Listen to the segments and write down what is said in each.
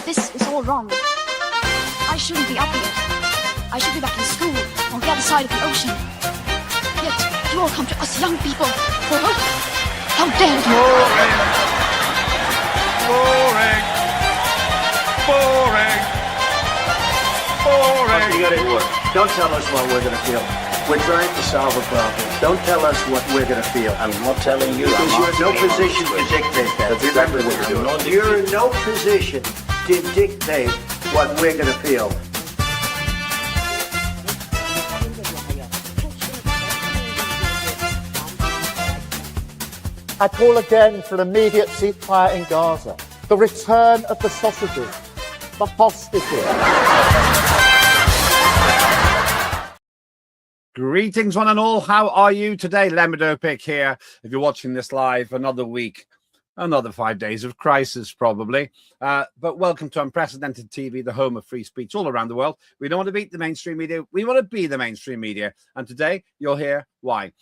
This is all wrong. I shouldn't be up here. I should be back in school on the other side of the ocean. Yet you all come to us young people for hope. How dare you! Boring. Boring. Boring. Okay, you got it work. Don't tell us what we're gonna feel. We're trying to solve a problem. Don't tell us what we're gonna feel. I'm not telling you. Because you're in no position to dictate that. Remember what you're doing. You're in no position to dictate what we're gonna feel. I call again for an immediate ceasefire in Gaza, the return of the sausages, the hostages. Greetings, one and all. How are you today? Lembit Öpik here. If you're watching this live, another week, another 5 days of crisis, probably. But welcome to Unprecedented TV, the home of free speech all around the world. We don't want to beat the mainstream media. We want to be the mainstream media. And today, you'll hear why.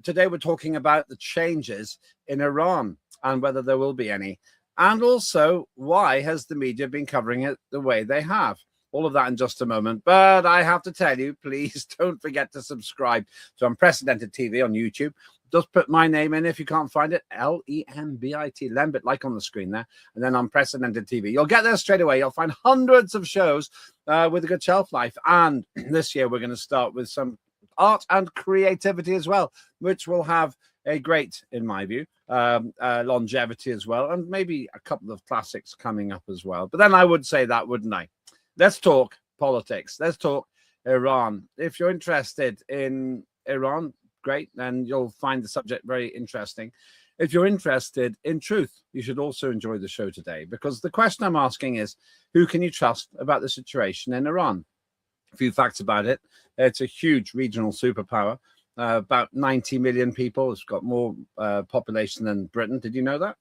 Today, we're talking about the changes in Iran and whether there will be any. And also, why has the media been covering it the way they have? All of that in just a moment. But I have to tell you, please don't forget to subscribe to Unprecedented TV on YouTube. Just put my name in if you can't find it. Lembit, Lembit, like on the screen there. And then Unprecedented TV. You'll get there straight away. You'll find hundreds of shows with a good shelf life. And this year, we're going to start with some art and creativity as well, which will have a great, in my view, longevity as well. And maybe a couple of classics coming up as well. But then I would say that, wouldn't I? Let's talk politics. Let's talk Iran. If you're interested in Iran, great, then you'll find the subject very interesting. If you're interested in truth, you should also enjoy the show today, because the question I'm asking is, who can you trust about the situation in Iran? A few facts about it. It's a huge regional superpower. About 90 million people. It's got more population than Britain. Did you know that?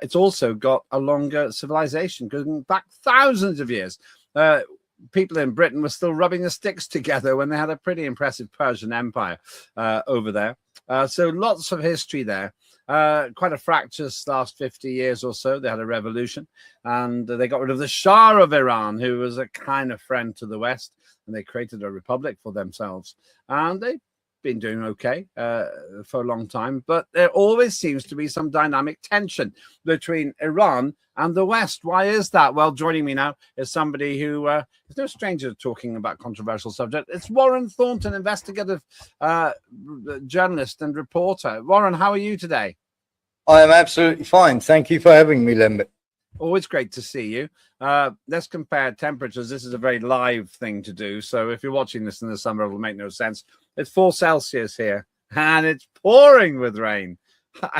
It's also got a longer civilization, going back thousands of years. People in Britain were still rubbing the sticks together when they had a pretty impressive Persian Empire over there. So lots of history there. Quite a fractious last 50 years or so. They had a revolution and they got rid of the Shah of Iran, who was a kind of friend to the West, and they created a republic for themselves. And they've been doing okay for a long time, but there always seems to be some dynamic tension between Iran and the West. Why is that? Well, joining me now is somebody who is no stranger to talking about controversial subjects. It's Warren Thornton, investigative journalist and reporter. Warren, how are you today? I am absolutely fine. Thank you for having me, Lembit. Always great to see you. Let's compare temperatures. This is a very live thing to do. So if you're watching this in the summer, it will make no sense. It's 4 Celsius here and it's pouring with rain.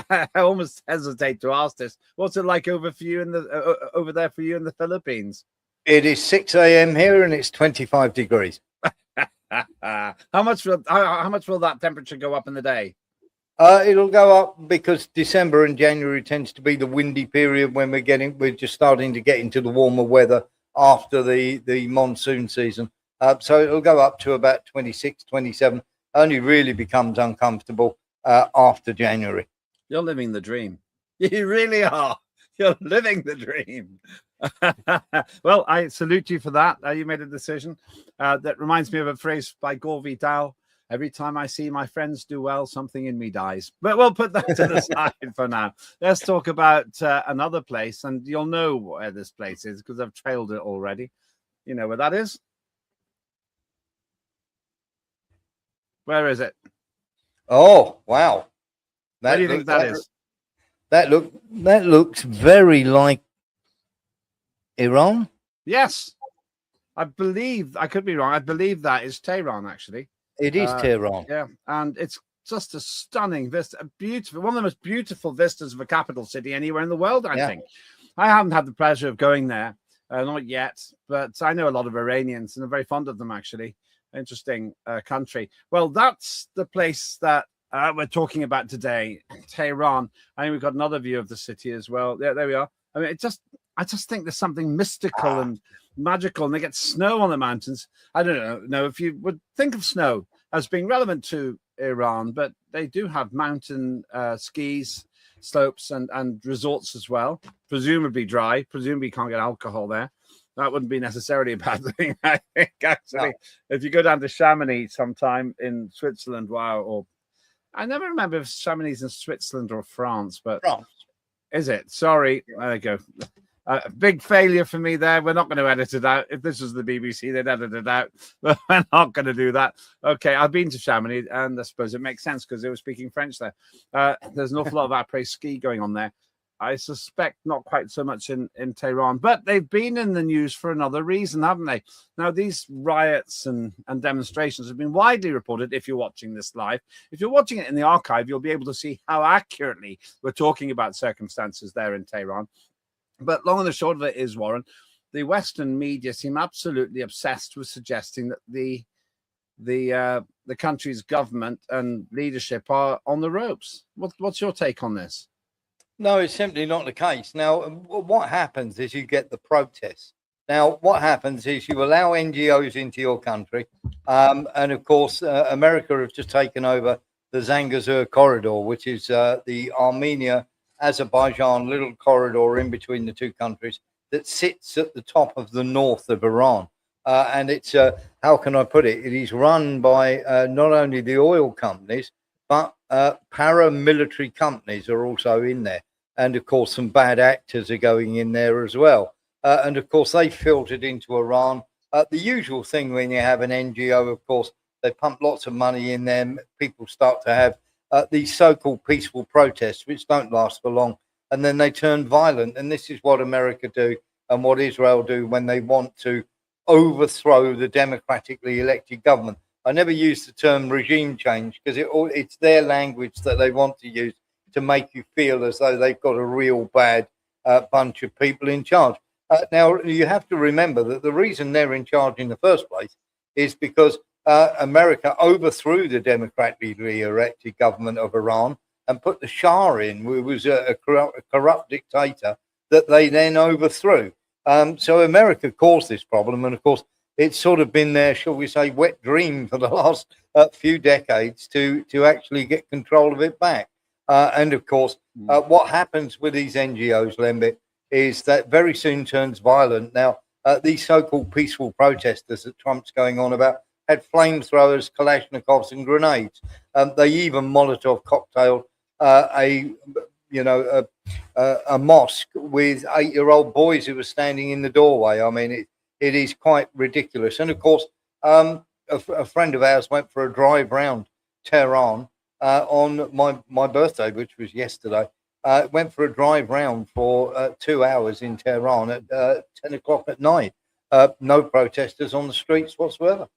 I almost hesitate to ask this. What's it like over for you in the over there for you in the Philippines? It is 6 a.m. here and it's 25 degrees. How much will that temperature go up in the day? It'll go up because December and January tends to be the windy period when we're just starting to get into the warmer weather after the monsoon season. So it'll go up to about 26, 27. Only really becomes uncomfortable after January. You're living the dream. You really are. You're living the dream. Well, I salute you for that. You made a decision. That reminds me of a phrase by Gore Vidal. Every time I see my friends do well, something in me dies. But we'll put that to the side for now. Let's talk about another place. And you'll know where this place is because I've trailed it already. You know where that is? Where is it? Oh, wow. Where do you think that is? That looks very like Iran. Yes. I believe, I could be wrong. I believe that is Tehran, actually. It is Tehran. Yeah, and it's just a stunning vista, a beautiful, one of the most beautiful vistas of a capital city anywhere in the world, I think. I haven't had the pleasure of going there, not yet, but I know a lot of Iranians and I'm very fond of them, actually. Interesting country. Well, that's the place that we're talking about today, Tehran. I think we've got another view of the city as well. Yeah, there we are. I mean, I just think there's something mystical and magical, and they get snow on the mountains. I don't know if you would think of snow as being relevant to Iran, but they do have mountain skis slopes and resorts as well. Presumably dry. Presumably you can't get alcohol there. That wouldn't be necessarily a bad thing, I think, actually. No. If you go down to Chamonix sometime in Switzerland, wow, or I never remember if Chamonix in Switzerland or France, but France. Is it? Sorry. There you go. Big failure for me there. We're not going to edit it out. If this was the BBC, they'd edit it out. But we're not going to do that. Okay, I've been to Chamonix, and I suppose it makes sense because they were speaking French there. There's an awful lot of après-ski going on there. I suspect not quite so much in Tehran, but they've been in the news for another reason, haven't they? Now, these riots and demonstrations have been widely reported if you're watching this live. If you're watching it in the archive, you'll be able to see how accurately we're talking about circumstances there in Tehran. But long and the short of it is, Warren, the Western media seem absolutely obsessed with suggesting that the country's government and leadership are on the ropes. What's your take on this? No, it's simply not the case. Now, what happens is you get the protests. Now, what happens is you allow NGOs into your country. And of course, America have just taken over the Zangezur corridor, which is the Armenia-Azerbaijan little corridor in between the two countries that sits at the top of the north of Iran. And it's, how can I put it? It is run by not only the oil companies, but paramilitary companies are also in there. And of course, some bad actors are going in there as well. And of course, they filtered into Iran. The usual thing when you have an NGO, of course, they pump lots of money in them. People start to have these so-called peaceful protests, which don't last for long. And then they turn violent. And this is what America do and what Israel do when they want to overthrow the democratically elected government. I never use the term regime change because it's their language that they want to use to make you feel as though they've got a real bad bunch of people in charge. Now, you have to remember that the reason they're in charge in the first place is because America overthrew the democratically elected government of Iran and put the Shah in, who was a corrupt dictator that they then overthrew. So America caused this problem. And of course, it's sort of been their, shall we say, wet dream for the last few decades to actually get control of it back. And of course, what happens with these NGOs, Lembit, is that very soon turns violent. Now, these so-called peaceful protesters that Trump's going on about had flamethrowers, Kalashnikovs, and grenades. They even Molotov cocktailed a mosque with 8-year-old boys who were standing in the doorway. I mean, it is quite ridiculous. And of course, a friend of ours went for a drive round Tehran on my birthday, which was yesterday. Went for a drive round for 2 hours in Tehran at 10 o'clock at night. No protesters on the streets whatsoever.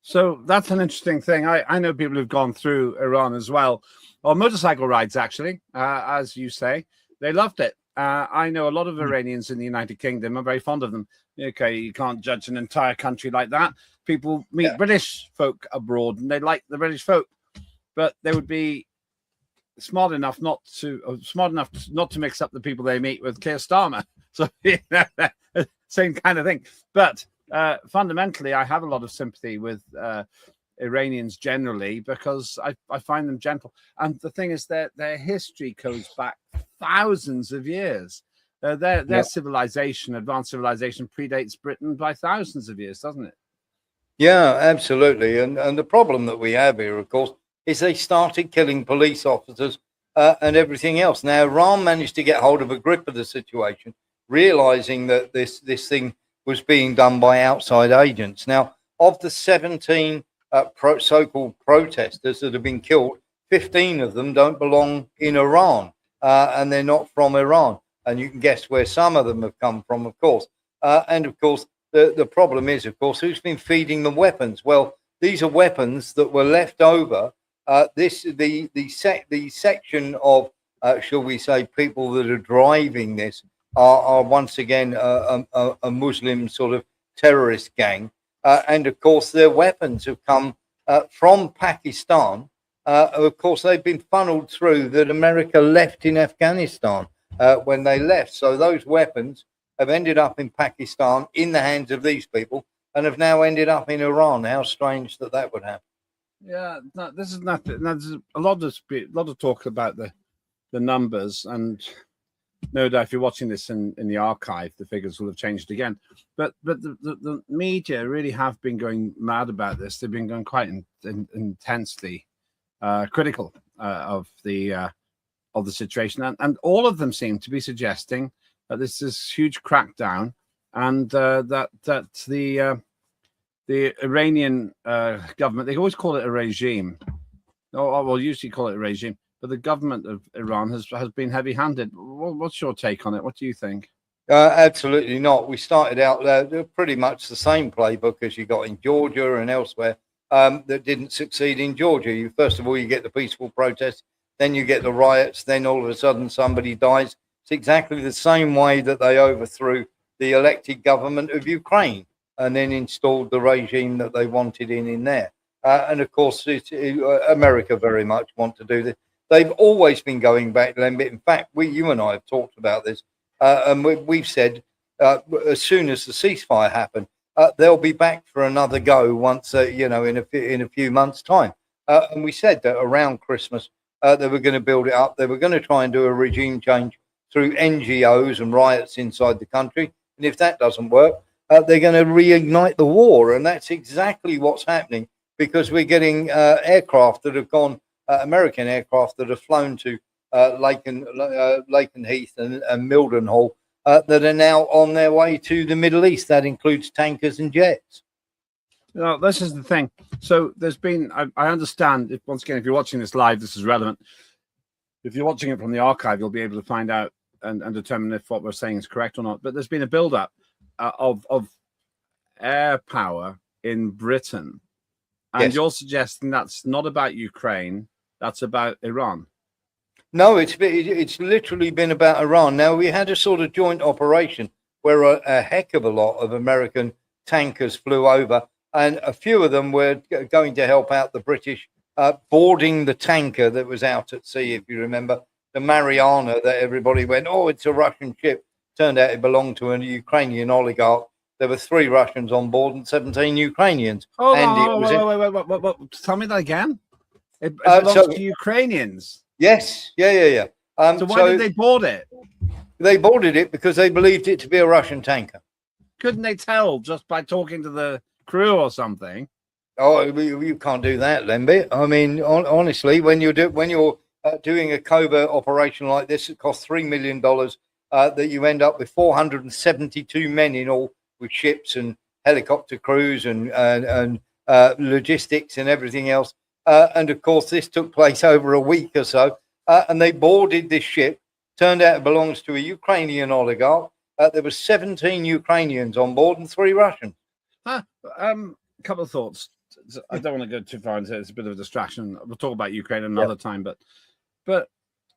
So that's an interesting thing. I know people who've gone through Iran as well, on motorcycle rides, actually, as you say. They loved it. I know a lot of Iranians in the United Kingdom. I'm very fond of them. Okay, you can't judge an entire country like that. People meet British folk abroad, and they like the British folk, but they would be smart enough not to mix up the people they meet with Keir Starmer. So same kind of thing. But fundamentally, I have a lot of sympathy with Iranians generally because I find them gentle. And the thing is that their history goes back thousands of years. Their civilization, advanced civilization, predates Britain by thousands of years, doesn't it? Yeah, absolutely. And the problem that we have here, of course, is they started killing police officers and everything else. Now, Iran managed to get hold of a grip of the situation, realizing that this thing was being done by outside agents. Now, of the 17 so-called protesters that have been killed, 15 of them don't belong in Iran, and they're not from Iran. And you can guess where some of them have come from, of course. And of course, the problem is, of course, who's been feeding them weapons? Well, these are weapons that were left over. The section of, shall we say, people that are driving this are once again a Muslim sort of terrorist gang. And of course, their weapons have come from Pakistan. Of course, they've been funneled through that America left in Afghanistan when they left. So those weapons have ended up in Pakistan in the hands of these people and have now ended up in Iran. How strange that would happen. Yeah, no, this is not. There's a lot of talk about the the numbers, and no doubt if you're watching this in the archive, the figures will have changed again. But the media really have been going mad about this. They've been going quite intensely critical of the situation, and all of them seem to be suggesting that this is huge crackdown, and that the Iranian government, they always call it a regime. Well, usually call it a regime, but the government of Iran has been heavy-handed. What's your take on it? What do you think? Absolutely not. We started out pretty much the same playbook as you got in Georgia and elsewhere that didn't succeed in Georgia. First of all, you get the peaceful protests, then you get the riots, then all of a sudden somebody dies. It's exactly the same way that they overthrew the elected government of Ukraine and then installed the regime that they wanted in there. And of course, America very much want to do this. They've always been going back, Lembit. In fact, you and I have talked about this, and we've said as soon as the ceasefire happened, they'll be back for another go once, in a few months' time. And we said that around Christmas they were going to build it up. They were going to try and do a regime change through NGOs and riots inside the country. And if that doesn't work, they're going to reignite the war. And that's exactly what's happening, because we're getting aircraft that have gone, American aircraft that have flown to Lakenheath and Mildenhall that are now on their way to the Middle East. That includes tankers and jets. No, this is the thing. So there's been, I understand, once again, if you're watching this live, this is relevant. If you're watching it from the archive, you'll be able to find out and determine if what we're saying is correct or not. But there's been a build-up of air power in Britain. And Yes. You're suggesting that's not about Ukraine, that's about Iran. No, it's literally been about Iran. Now, we had a sort of joint operation where a heck of a lot of American tankers flew over, and a few of them were going to help out the British boarding the tanker that was out at sea, if you remember, the Mariana, that everybody went, oh, it's a Russian ship. Turned out it belonged to a Ukrainian oligarch. There were 3 Russians on board and 17 Ukrainians. Oh, wait. Tell me that again. It belongs to Ukrainians. Yes, yeah. So why did they board it? They boarded it because they believed it to be a Russian tanker. Couldn't they tell just by talking to the crew or something? Oh, you can't do that, Lembit. I mean, honestly, when you're doing a covert operation like this, it costs $3 million. That you end up with 472 men in all, with ships and helicopter crews and logistics and everything else. And of course, this took place over a week or so. And they boarded this ship. Turned out it belongs to a Ukrainian oligarch. There were 17 Ukrainians on board and 3 Russians. A couple of thoughts. I don't want to go too far into it. It's a bit of a distraction. We'll talk about Ukraine another time. But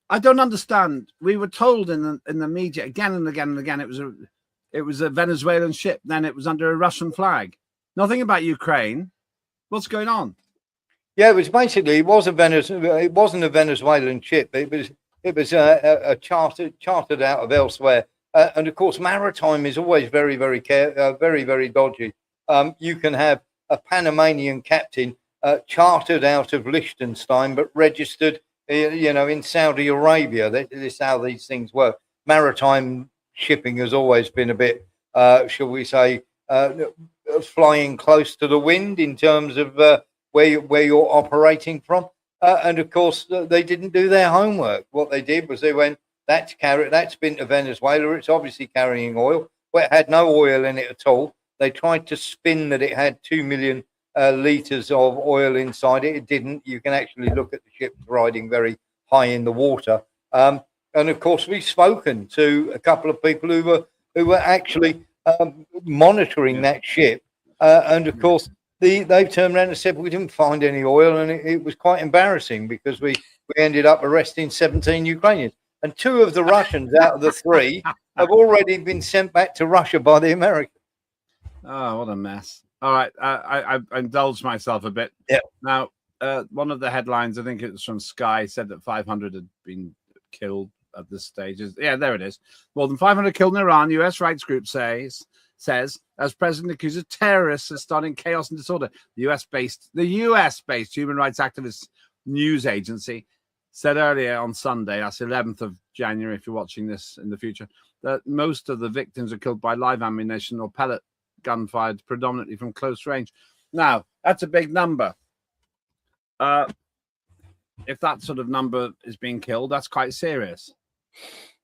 I don't understand. We were told in the media again and again and again it was a Venezuelan ship. Then it was under a Russian flag. Nothing about Ukraine. What's going on? Yeah, it was basically it wasn't a Venezuelan ship. It was a chartered out of elsewhere. And of course, maritime is always very, very very dodgy. You can have a Panamanian captain chartered out of Liechtenstein, but registered, in Saudi Arabia. This is how these things work. Maritime shipping has always been a bit, shall we say, flying close to the wind in terms of where you're operating from. And of course, they didn't do their homework. What they did was they went, that's been to Venezuela. It's obviously carrying oil. Well, it had no oil in it at all. They tried to spin that it had 2 million litres of oil inside it. It didn't. You can actually look at the ship riding very high in the water. And of course, we've spoken to a couple of people who were actually monitoring that ship. And of course, they've turned around and said we didn't find any oil, and it was quite embarrassing because we ended up arresting 17 Ukrainians. And 2 of the Russians out of the 3 have already been sent back to Russia by the Americans. Oh, what a mess. All right. I indulged myself a bit. Yeah. Now, one of the headlines, I think it was from Sky, said that 500 had been killed at this stage. Yeah, there it is. More than 500 killed in Iran, U.S. rights group says, as president accuses terrorists of starting chaos and disorder. The U.S.-based human rights activist news agency said earlier on Sunday, that's 11th of January, if you're watching this in the future, that most of the victims are killed by live ammunition or pellet gun fired predominantly from close range. Now, that's a big number. If that sort of number is being killed, that's quite serious.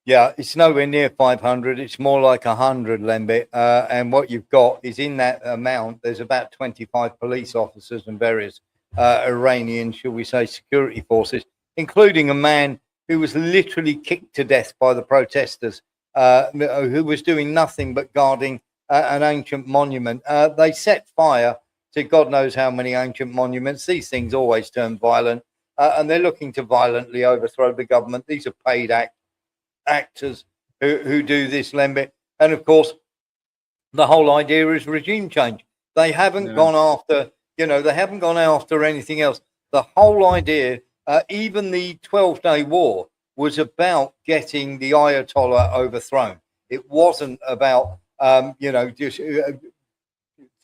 Yeah, it's nowhere near 500. It's more like 100, Lembit. And what you've got is in that amount, there's about 25 police officers and various Iranian, shall we say, security forces, including a man who was literally kicked to death by the protesters, who was doing nothing but guarding an ancient monument. They set fire to God knows how many ancient monuments. These things always turn violent, and they're looking to violently overthrow the government. These are paid actors who do this, Lembit. And of course, the whole idea is regime change. They haven't gone after, they haven't gone after anything else. The whole idea, even the 12-day war, was about getting the Ayatollah overthrown. It wasn't about, just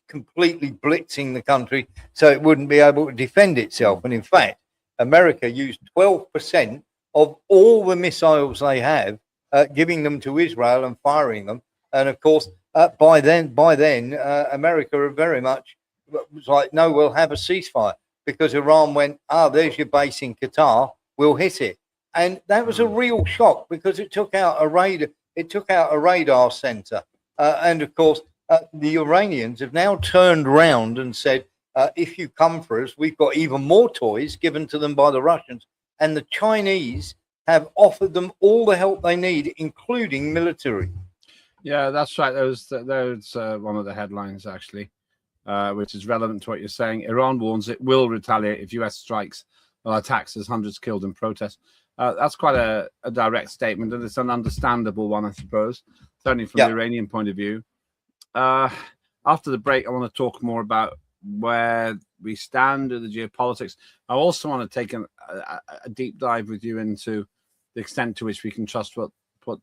completely blitzing the country so it wouldn't be able to defend itself. And in fact, America used 12% of all the missiles they have, giving them to Israel and firing them. And of course, by then, America are very much was like, no, we'll have a ceasefire, because Iran went, there's your base in Qatar, we'll hit it. And that was a real shock, because it took out a radar center. And of course, the Iranians have now turned around and said, if you come for us, we've got even more toys given to them by the Russians. And the Chinese have offered them all the help they need, including military. Yeah, that's right. There's one of the headlines, actually, which is relevant to what you're saying. Iran warns it will retaliate if U.S. strikes or attacks as hundreds killed in protest. That's quite a direct statement, and it's an understandable one, I suppose, certainly from the Iranian point of view. After the break, I want to talk more about where we stand in the geopolitics. I also want to take a deep dive with you into the extent to which we can trust what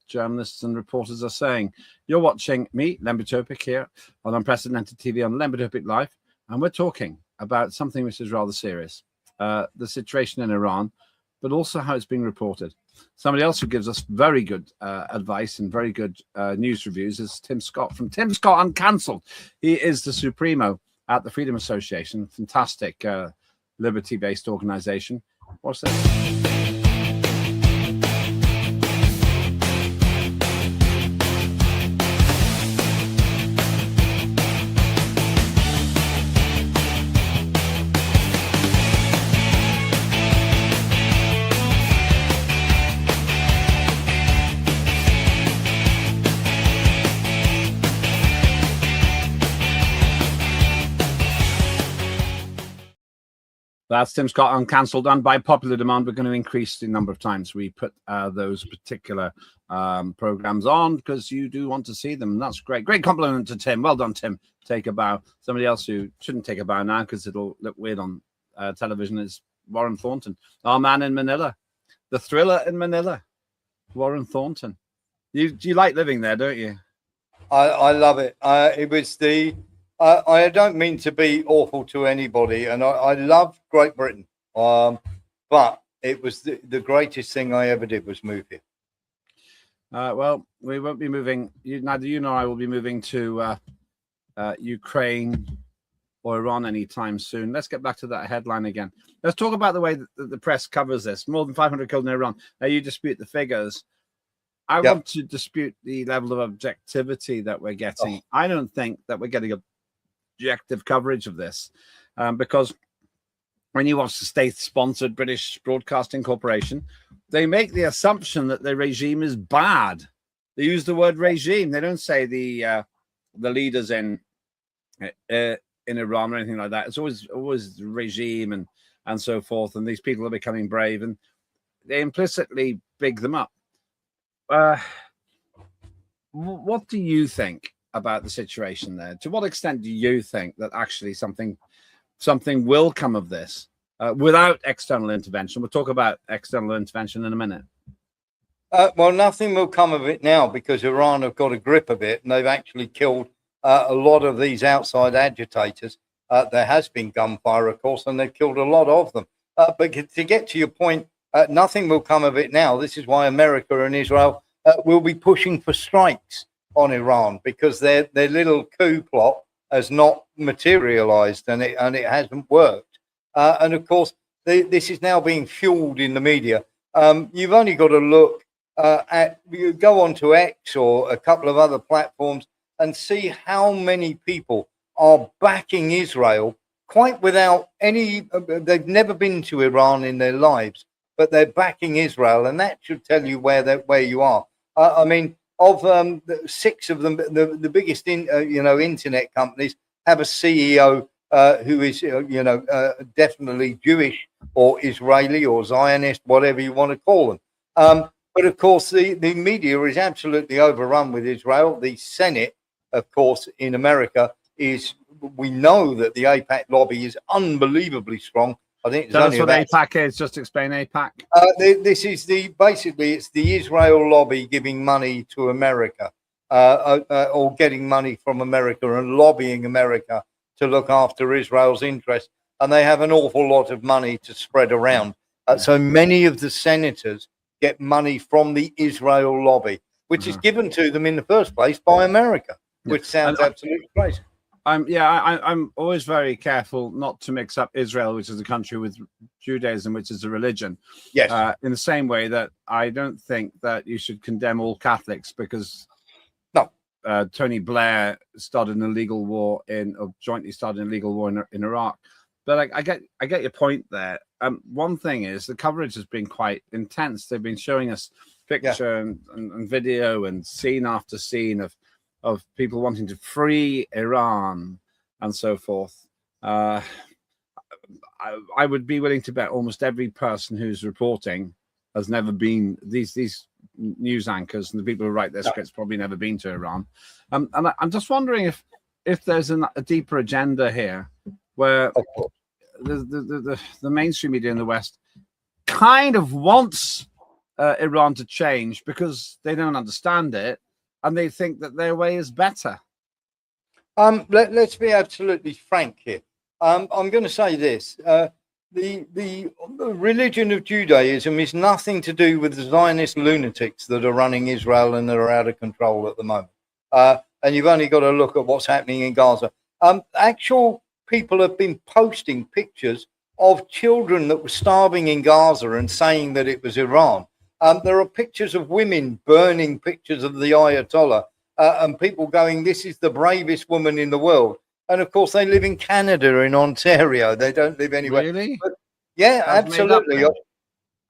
journalists and reporters are saying. You're watching me, Lembit Öpik, here on Unprecedented TV on Lembit Öpik Live, and we're talking about something which is rather serious, the situation in Iran, but also how it's being reported. Somebody else who gives us very good advice and very good news reviews is Tim Scott from Tim Scott Uncancelled. He is the Supremo at the Freedom Association, fantastic liberty-based organization. What's this? That's Tim Scott Uncancelled, and by popular demand, we're going to increase the number of times we put those particular programs on, because you do want to see them. And that's great. Great compliment to Tim. Well done, Tim. Take a bow. Somebody else who shouldn't take a bow now because it'll look weird on television is Warren Thornton, our man in Manila, the thriller in Manila, Warren Thornton. You like living there, don't you? I love it. It was I don't mean to be awful to anybody, and I love Great Britain, but it was the greatest thing I ever did was move here. Well, we won't be moving. Neither you nor I will be moving to Ukraine or Iran anytime soon. Let's get back to that headline again. Let's talk about the way that the press covers this. More than 500 killed in Iran. Now, you dispute the figures. I want to dispute the level of objectivity that we're getting. I don't think that we're getting objective coverage of this, because when you watch the state-sponsored British Broadcasting Corporation, they make the assumption that the regime is bad. They use the word regime. They don't say the leaders in Iran or anything like that. It's always regime and so forth. And these people are becoming brave, and they implicitly big them up. What do you think about the situation there? To what extent do you think that actually something will come of this without external intervention? We'll talk about external intervention in a minute. Well, nothing will come of it now, because Iran have got a grip of it, and they've actually killed a lot of these outside agitators. There has been gunfire, of course, and they've killed a lot of them. But to get to your point Nothing will come of it now. This is why America and Israel will be pushing for strikes on Iran, because their little coup plot has not materialized, and it hasn't worked. And of course, this is now being fueled in the media. You've only got to look you go onto X or a couple of other platforms and see how many people are backing Israel quite without any. They've never been to Iran in their lives, but they're backing Israel, and that should tell you where you are. I mean, of six of them, the biggest internet companies have a CEO who is definitely Jewish or Israeli or Zionist, whatever you want to call them. But of course, the media is absolutely overrun with Israel. The Senate, of course, in America we know that the AIPAC lobby is unbelievably strong. I think tell us what AIPAC is. Just explain AIPAC. This is basically it's the Israel lobby giving money to America, or getting money from America and lobbying America to look after Israel's interests. And they have an awful lot of money to spread around. So many of the senators get money from the Israel lobby, which is given to them in the first place by America, which sounds absolutely crazy. I'm always very careful not to mix up Israel, which is a country, with Judaism, which is a religion. Yes. In the same way that I don't think that you should condemn all Catholics because Tony Blair started an illegal war jointly started an illegal war in Iraq. But I get your point there. One thing is the coverage has been quite intense. They've been showing us picture and video and scene after scene of people wanting to free Iran and so forth. I would be willing to bet almost every person who's reporting has never been, these news anchors and the people who write their scripts probably never been to Iran. And I'm just wondering if there's a deeper agenda here where the mainstream media in the West kind of wants Iran to change because they don't understand it and they think that their way is better. Let's be absolutely frank here. I'm going to say this. The religion of Judaism is nothing to do with the Zionist lunatics that are running Israel and that are out of control at the moment. And you've only got to look at what's happening in Gaza. Actual people have been posting pictures of children that were starving in Gaza and saying that it was Iran. There are pictures of women burning pictures of the Ayatollah and people going, this is the bravest woman in the world. And of course, they live in Canada, in Ontario. They don't live anywhere. Really? But, yeah, absolutely.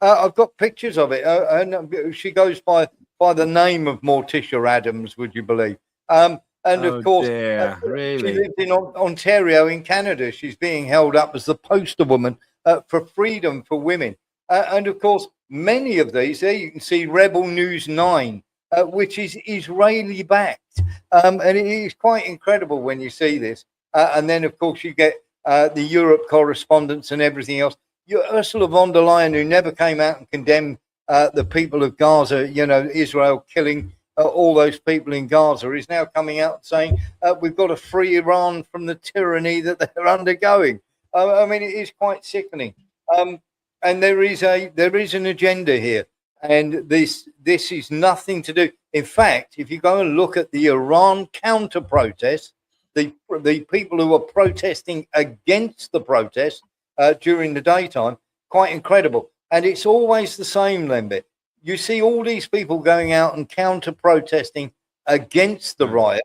I've got pictures of it. And she goes by the name of Morticia Adams, would you believe? And of course, really? She lives in Ontario, in Canada. She's being held up as the poster woman for freedom for women. And of course, many of these, there you can see Rebel News 9, which is Israeli backed. And it is quite incredible when you see this. And then, of course, you get the Europe correspondents and everything else. Ursula von der Leyen, who never came out and condemned the people of Gaza, Israel killing all those people in Gaza, is now coming out saying we've got to free Iran from the tyranny that they're undergoing. I mean, it is quite sickening. And there is an agenda here. And this is nothing to do. In fact, if you go and look at the Iran counter protests, the people who are protesting against the protest during the daytime, quite incredible. And it's always the same, Lembit. You see all these people going out and counter protesting against the riot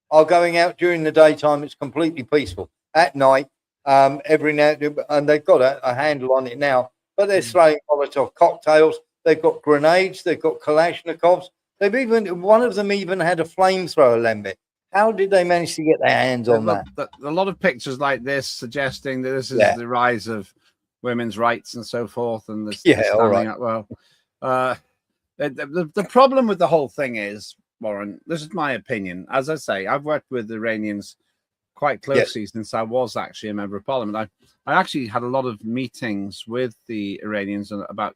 are going out during the daytime. It's completely peaceful. At night, every now and they've got a handle on it now, but they're throwing Molotov cocktails. They've got grenades. They've got Kalashnikovs. One of them even had a flamethrower, Lembit. How did they manage to get their hands on that? A lot of pictures like this suggesting that this is the rise of women's rights and so forth. And this, all right. Well, the problem with the whole thing is, Warren, this is my opinion. As I say, I've worked with Iranians quite closely since I was actually a member of parliament. I actually had a lot of meetings with the Iranians about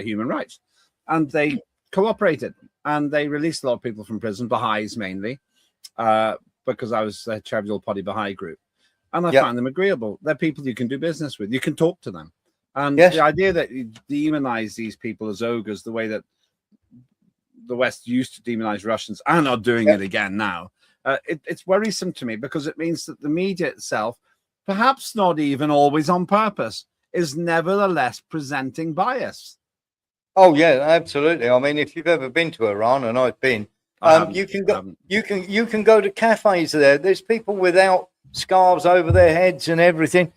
human rights, and they cooperated and they released a lot of people from prison, Baha'is mainly, because I was the chair of the All Party Baha'i group, and I found them agreeable. They're people you can do business with. You can talk to them. And Yes. the idea that you demonize these people as ogres, the way that the West used to demonize Russians and are doing it again now, it's worrisome to me, because it means that the media itself, perhaps not even always on purpose, is nevertheless presenting bias. Oh yeah, absolutely. I mean, if you've ever been to Iran, and I've been, you can go to cafes there. There's people without scarves over their heads and everything,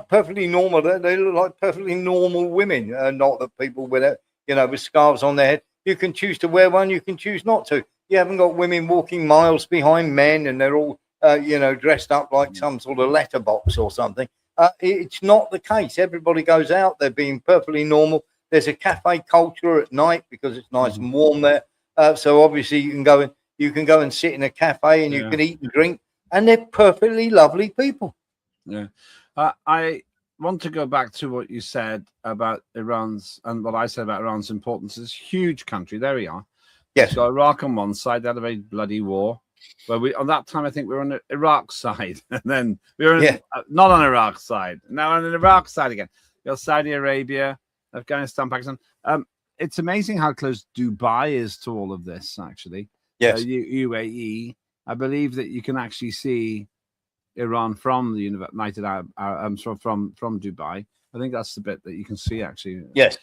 perfectly normal. They look like perfectly normal women, not that people with with scarves on their head. You can choose to wear one. You can choose not to. You haven't got women walking miles behind men, and they're all dressed up like some sort of letterbox or something. It's not the case. Everybody goes out. They're being perfectly normal. There's a cafe culture at night because it's nice and warm there. So obviously you can go and sit in a cafe and you can eat and drink, and they're perfectly lovely people. Yeah. I want to go back to what you said about Iran's, and what I said about Iran's importance. It's a huge country. There we are. Yes. So Iraq on one side, they had a very bloody war. But on that time, I think we were on the Iraq side. And then we were not on Iraq side. Now on the Iraq side again. You got Saudi Arabia, Afghanistan, Pakistan. It's amazing how close Dubai is to all of this, actually. Yes. UAE. I believe that you can actually see Iran from the United Arab, from Dubai. I think that's the bit that you can see, actually. Yes.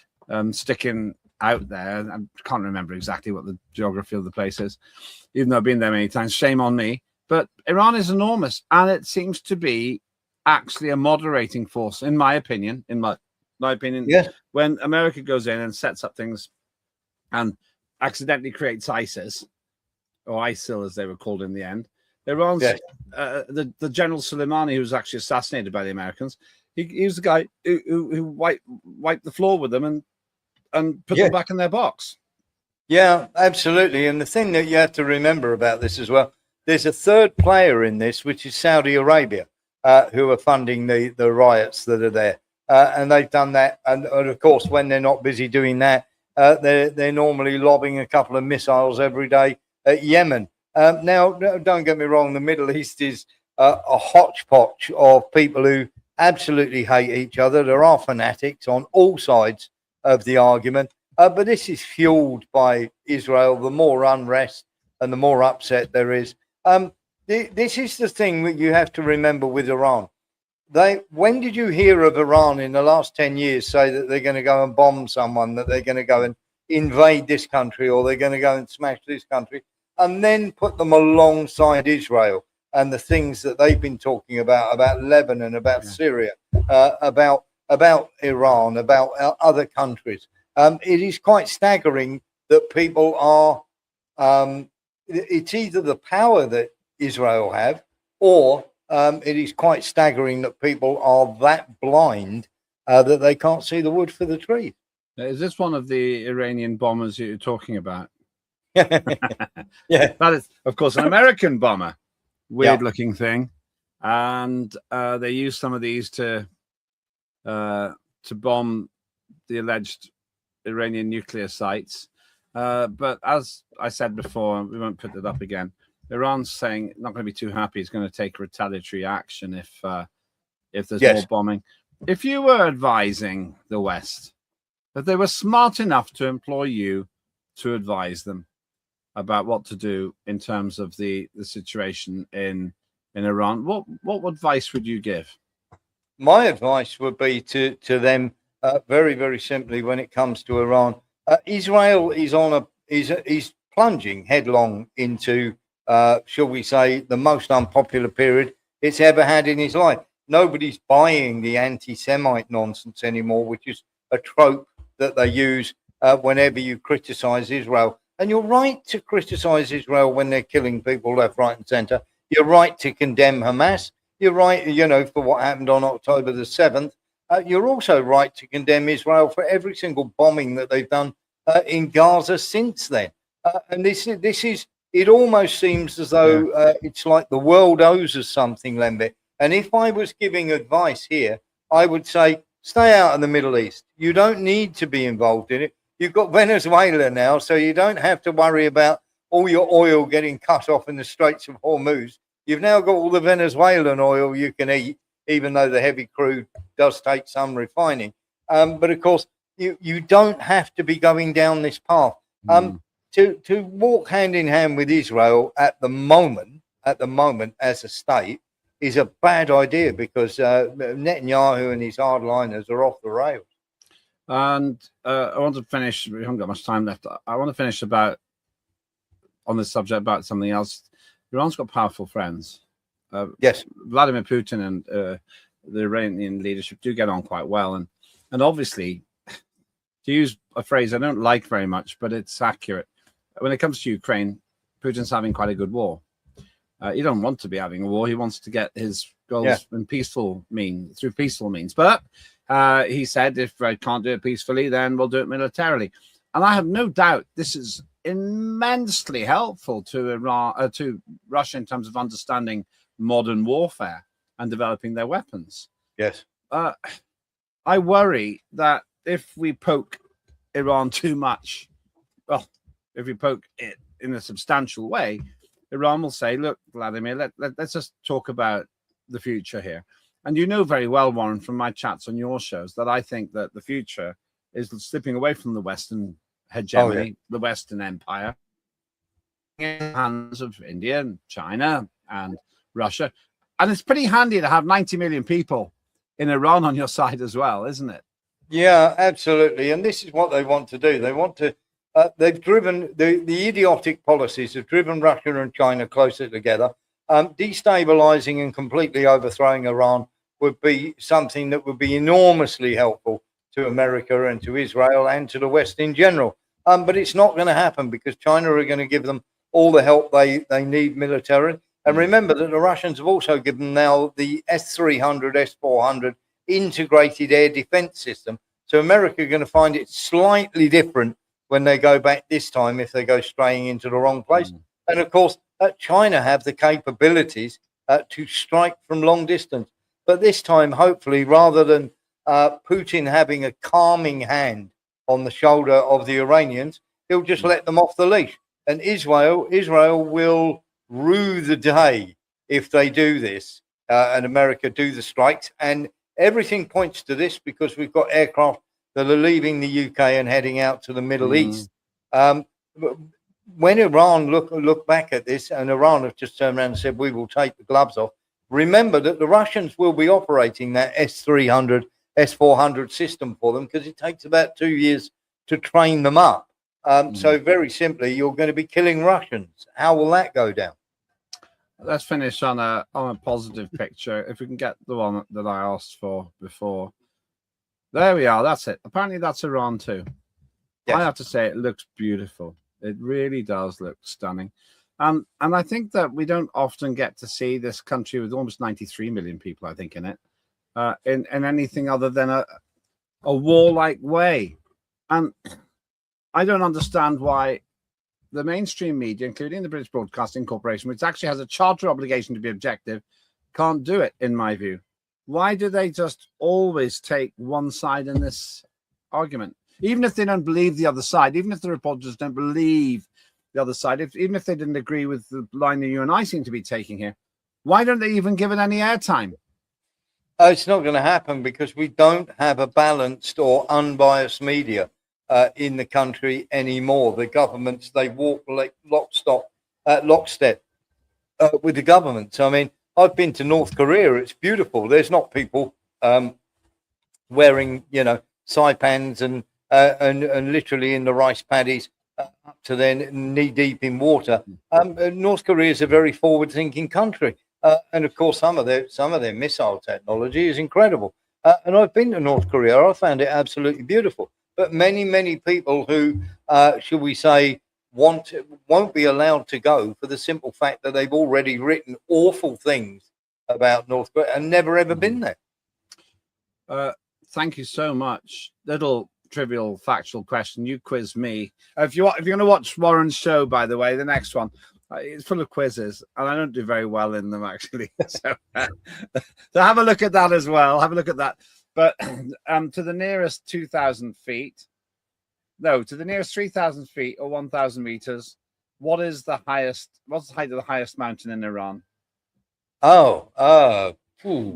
Sticking out there. I can't remember exactly what the geography of the place is, even though I've been there many times. Shame on me. But Iran is enormous, and it seems to be actually a moderating force, in my opinion. In my opinion, yes. When America goes in and sets up things and accidentally creates ISIS, or ISIL as they were called in the end, Iran's the General Soleimani, who was actually assassinated by the Americans. He was the guy who wiped the floor with them and put them back in their box. Yeah, absolutely. And the thing that you have to remember about this as well, there's a third player in this, which is Saudi Arabia, who are funding the riots that are there. And they've done that. And of course, when they're not busy doing that, they're normally lobbing a couple of missiles every day at Yemen. Now, don't get me wrong, the Middle East is a hodgepodge of people who absolutely hate each other. There are fanatics on all sides of the argument. But this is fueled by Israel. The more unrest and the more upset there is. This is the thing that you have to remember with Iran. When did you hear of Iran in the last 10 years say that they're going to go and bomb someone, that they're going to go and invade this country, or they're going to go and smash this country, and then put them alongside Israel and the things that they've been talking about Lebanon, about Syria, about Iran, about other countries? It is quite staggering that people are, it's either the power that Israel have, or it is quite staggering that people are that blind that they can't see the wood for the trees. Is this one of the Iranian bombers you're talking about? Yeah. That is, of course, an American bomber. Weird looking thing. And they use some of these to bomb the alleged Iranian nuclear sites. But as I said before, we won't put that up again, Iran's saying not going to be too happy. It's going to take retaliatory action if there's more bombing. If you were advising the West, that they were smart enough to employ you to advise them about what to do in terms of the situation in Iran, what advice would you give? My advice would be to them very, very simply when it comes to Iran. Israel is plunging headlong into, shall we say, the most unpopular period it's ever had in his life. Nobody's buying the anti-Semite nonsense anymore, which is a trope that they use whenever you criticize Israel. And you're right to criticize Israel when they're killing people left, right, and center. You're right to condemn Hamas. You're right, for what happened on October the 7th. You're also right to condemn Israel for every single bombing that they've done in Gaza since then. And this is, it almost seems as though it's like the world owes us something, Lembit. And if I was giving advice here, I would say, stay out of the Middle East. You don't need to be involved in it. You've got Venezuela now, so you don't have to worry about all your oil getting cut off in the Straits of Hormuz. You've now got all the Venezuelan oil you can eat, even though the heavy crude does take some refining. But of course, you don't have to be going down this path. To walk hand in hand with Israel at the moment as a state is a bad idea, because Netanyahu and his hardliners are off the rails. And I want to finish. We haven't got much time left. I want to finish on this subject about something else. Iran's got powerful friends. Yes, Vladimir Putin and the Iranian leadership do get on quite well, and obviously, to use a phrase I don't like very much, but it's accurate. When it comes to Ukraine, Putin's having quite a good war. He don't want to be having a war. He wants to get his goals in peaceful means. But he said, if I can't do it peacefully, then we'll do it militarily. And I have no doubt this is immensely helpful to Iran, to Russia, in terms of understanding modern warfare and developing their weapons. Yes. I worry that if we poke Iran too much, if we poke it in a substantial way, Iran will say, look, Vladimir, let's just talk about the future here. And you know very well, Warren, from my chats on your shows, that I think that the future is slipping away from the Western hegemony, the Western empire, in the hands of India and China and Russia. And it's pretty handy to have 90 million people in Iran on your side as well, isn't it? Yeah, absolutely. And this is what they want to do. They want to, they've driven, the idiotic policies have driven Russia and China closer together. Destabilizing and completely overthrowing Iran would be something that would be enormously helpful to America and to Israel and to the West in general. But it's not going to happen, because China are going to give them all the help they need militarily. And remember that the Russians have also given now the S-300, S-400 integrated air defense system. So America are going to find it slightly different when they go back this time, if they go straying into the wrong place. And of course, China have the capabilities to strike from long distance. But this time, hopefully, rather than Putin having a calming hand on the shoulder of the Iranians, he'll just let them off the leash. And Israel will rue the day if they do this, and America do the strikes. And everything points to this, because we've got aircraft that are leaving the UK and heading out to the Middle East. When Iran look back at this, and Iran have just turned around and said, we will take the gloves off, remember that the Russians will be operating that S-300, S-400 system for them, because it takes about 2 years to train them up. So very simply, you're going to be killing Russians. How will that go down? Let's finish on a positive picture. If we can get the one that I asked for before. There we are. That's it. Apparently that's Iran too. Yes. I have to say, it looks beautiful. It really does look stunning. And I think that we don't often get to see this country with almost 93 million people, I think, in it, in anything other than a warlike way. And I don't understand why the mainstream media, including the British Broadcasting Corporation, which actually has a charter obligation to be objective, can't do it, in my view. Why do they just always take one side in this argument? Even if they don't believe the other side, even if the reporters don't believe the other side, even if they didn't agree with the line that you and I seem to be taking here, why don't they even give it any airtime? It's not going to happen, because we don't have a balanced or unbiased media in the country anymore. The governments, they walk like lockstep with the governments. I mean, I've been to North Korea. It's beautiful. There's not people wearing, saipans and literally in the rice paddies up to their knee deep in water. North Korea is a very forward-thinking country, and of course, some of their missile technology is incredible. And I've been to North Korea. I found it absolutely beautiful. But many people who, should we say, won't be allowed to go for the simple fact that they've already written awful things about North Korea and never ever been there. Thank you so much. Little trivial factual question. You quiz me. If you're going to watch Warren's show, by the way, the next one, it's full of quizzes, and I don't do very well in them, actually. So have a look at that as well. Have a look at that. But to the nearest 2,000 feet, no, to the nearest 3,000 feet or 1,000 meters, what's the height of the highest mountain in Iran? Oh,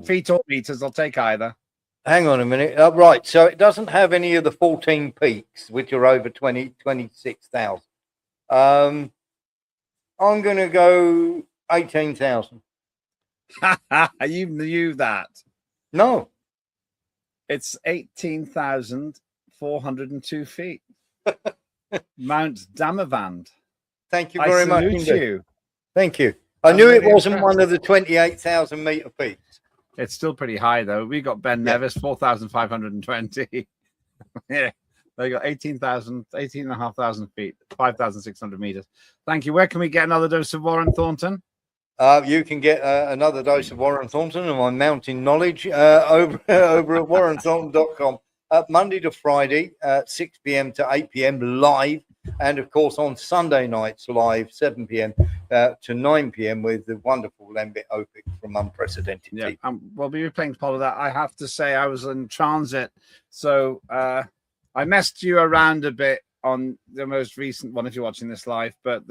feet or meters, I'll take either. Hang on a minute. Right, so it doesn't have any of the 14 peaks, which are over 26,000. I'm going to go 18,000. You knew that. No. It's 18,402 feet. Mount Damavand. Thank you very much. Salute you. Thank you. I knew it wasn't one of the 28,000 meter peaks. It's still pretty high, though. We got Ben Nevis, 4,520. Yeah, they got 18,500 feet, 5,600 meters. Thank you. Where can we get another dose of Warren Thornton? You can get another dose of Warren Thornton and my mountain knowledge over at warrenthornton.com. Monday to Friday, 6 p.m. to 8 p.m. live. And, of course, on Sunday nights live, 7 p.m. To 9 p.m. with the wonderful Lembit Öpik from Unprecedented TV. We'll be playing part of that. I have to say I was in transit, so I messed you around a bit on the most recent one if you're watching this live, but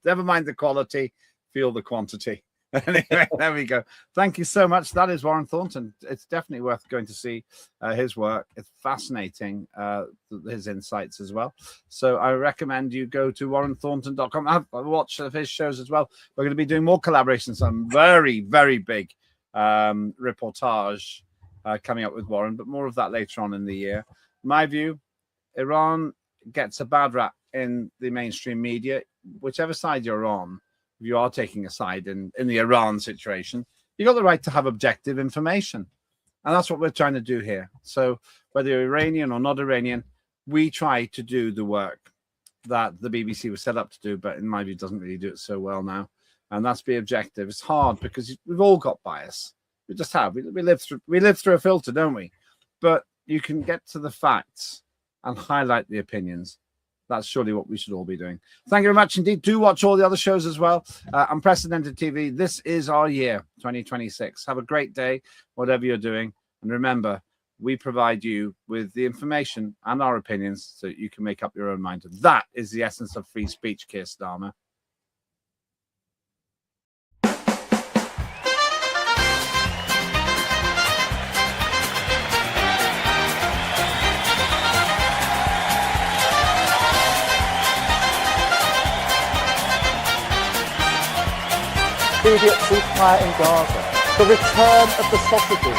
never mind the quality, feel the quantity. Anyway, there we go. Thank you so much. That is Warren Thornton. It's definitely worth going to see his work. It's fascinating, his insights as well. So I recommend you go to warrenthornton.com. I've watched his shows as well. We're going to be doing more collaborations, some very, very big reportage coming up with Warren, but more of that later on in the year. My view, Iran gets a bad rap in the mainstream media, whichever side you're on. If you are taking a side in the Iran situation, you got the right to have objective information. And that's what we're trying to do here. So whether you're Iranian or not Iranian, we try to do the work that the BBC was set up to do, but in my view, doesn't really do it so well now. And that's be objective. It's hard because we've all got bias. We just have. We live through a filter, don't we? But you can get to the facts and highlight the opinions. That's surely what we should all be doing. Thank you very much indeed. Do watch all the other shows as well. Unprecedented TV. This is our year, 2026. Have a great day, whatever you're doing. And remember, we provide you with the information and our opinions so you can make up your own mind. That is the essence of free speech, Keir Starmer. Immediate ceasefire in Gaza. The return of the sausages.